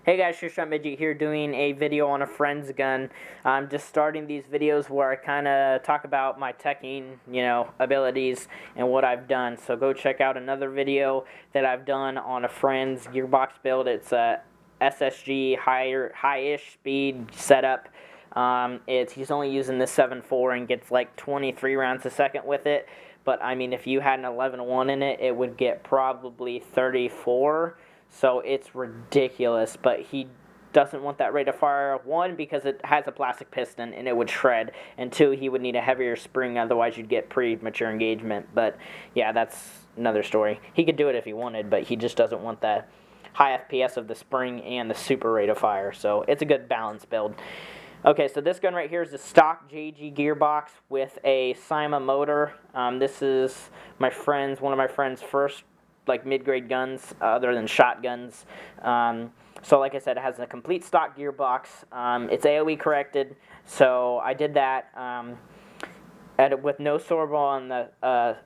Hey guys, Shot Midget here doing a video on a friend's gun. I'm just starting these videos where I kind of talk about my teching, abilities and what I've done. So go check out another video that I've done on a friend's gearbox build. It's a SSG high-ish speed setup. He's only using the 7.4 and gets like 23 rounds a second with it. But I mean, if you had an 11.1 in it, it would get probably 34. So it's ridiculous, but he doesn't want that rate of fire. One, because it has a plastic piston and it would shred, and two, he would need a heavier spring, otherwise you'd get premature engagement. But yeah, that's another story. He could do it if he wanted, but he just doesn't want the high FPS of the spring and the super rate of fire. So it's a good balanced build. Okay, so this gun right here is a stock JG gearbox with a Cyma motor. This is one of my friend's first mid-grade guns other than shotguns. So like I said, it has a complete stock gearbox. It's AOE corrected, so I did that with no sorbo on the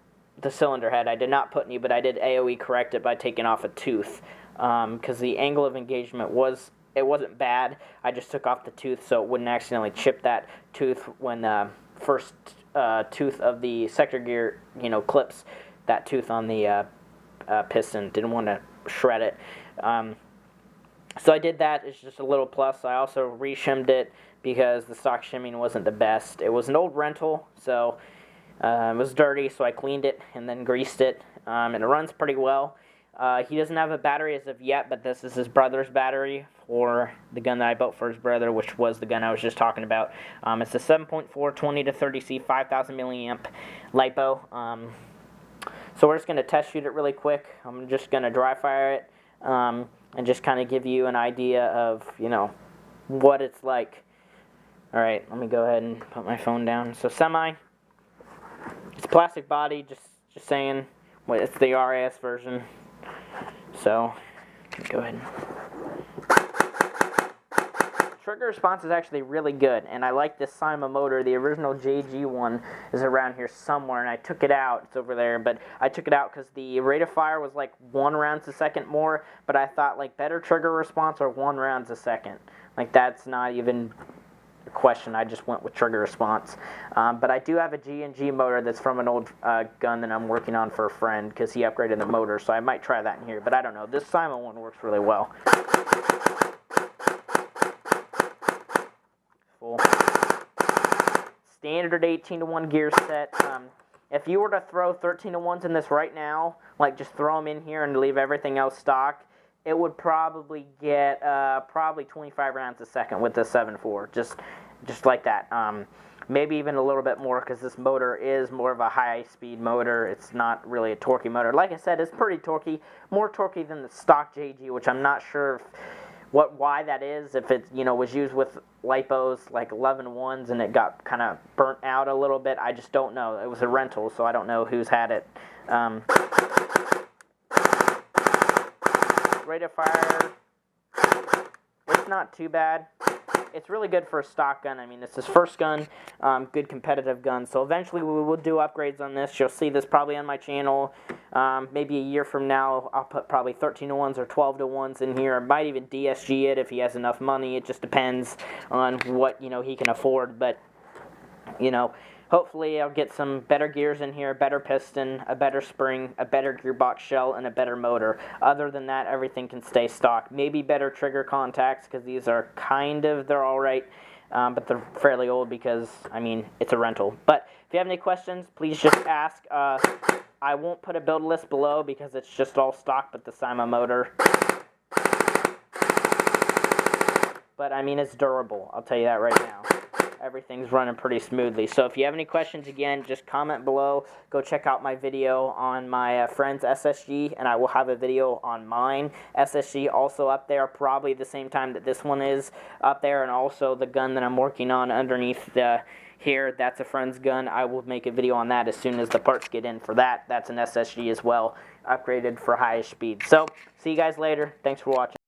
cylinder head. I did not put any, but I did AOE correct it by taking off a tooth, because the angle of engagement wasn't bad. I just took off the tooth so it wouldn't accidentally chip that tooth when the first tooth of the sector gear clips that tooth on the piston. Didn't want to shred it. So I did that. It's just a little plus. I also re-shimmed it because the stock shimming wasn't the best. It was an old rental, so it was dirty, so I cleaned it and then greased it, and it runs pretty well. He doesn't have a battery as of yet, but this is his brother's battery for the gun that I built for his brother, which was the gun I was just talking about. It's a 7.4 20 to 30C 5000 milliamp LiPo. So we're just going to test shoot it really quick. I'm just going to dry fire it and just kind of give you an idea of, what it's like. All right, let me go ahead and put my phone down. So semi, it's a plastic body, just saying. Well, it's the RAS version. So go ahead. Trigger response is actually really good, and I like this Cyma motor. The original JG one is around here somewhere, and I took it out. It's over there, but I took it out because the rate of fire was like 1 round a second more, but I thought better trigger response or 1 round a second. That's not even a question. I just went with trigger response. But I do have a G&G motor that's from an old gun that I'm working on for a friend because he upgraded the motor, so I might try that in here, but I don't know. This Cyma one works really well. Standard 18-to-1 gear set. If you were to throw 13-to-1s in this right now, just throw them in here and leave everything else stock, it would probably get probably 25 rounds a second with the 7.4, just like that. Maybe even a little bit more because this motor is more of a high-speed motor. It's not really a torquey motor. Like I said, it's pretty torquey, more torquey than the stock JG, which I'm not sure why that is. If it was used with LiPos like 11.1s and it got kind of burnt out a little bit, I just don't know. It was a rental, so I don't know who's had it. Rate of fire, it's not too bad. It's really good for a stock gun. I mean, it's his first gun, good competitive gun. So eventually we will do upgrades on this. You'll see this probably on my channel. Maybe a year from now, I'll put probably 13-to-1s or 12-to-1s in here. I might even DSG it if he has enough money. It just depends on what, he can afford. But, hopefully I'll get some better gears in here, a better piston, a better spring, a better gearbox shell, and a better motor. Other than that, everything can stay stock. Maybe better trigger contacts because these are they're all right, but they're fairly old because, I mean, it's a rental. But if you have any questions, please just ask. I won't put a build list below because it's just all stock but the Cyma motor. But, I mean, it's durable. I'll tell you that right now. Everything's running pretty smoothly. So if you have any questions, again, just comment below. Go check out my video on my friend's SSG, and I will have a video on mine. SSG also up there, probably the same time that this one is up there, and also the gun that I'm working on underneath here. That's a friend's gun. I will make a video on that as soon as the parts get in for that. That's an SSG as well, upgraded for higher speed. So, see you guys later. Thanks for watching.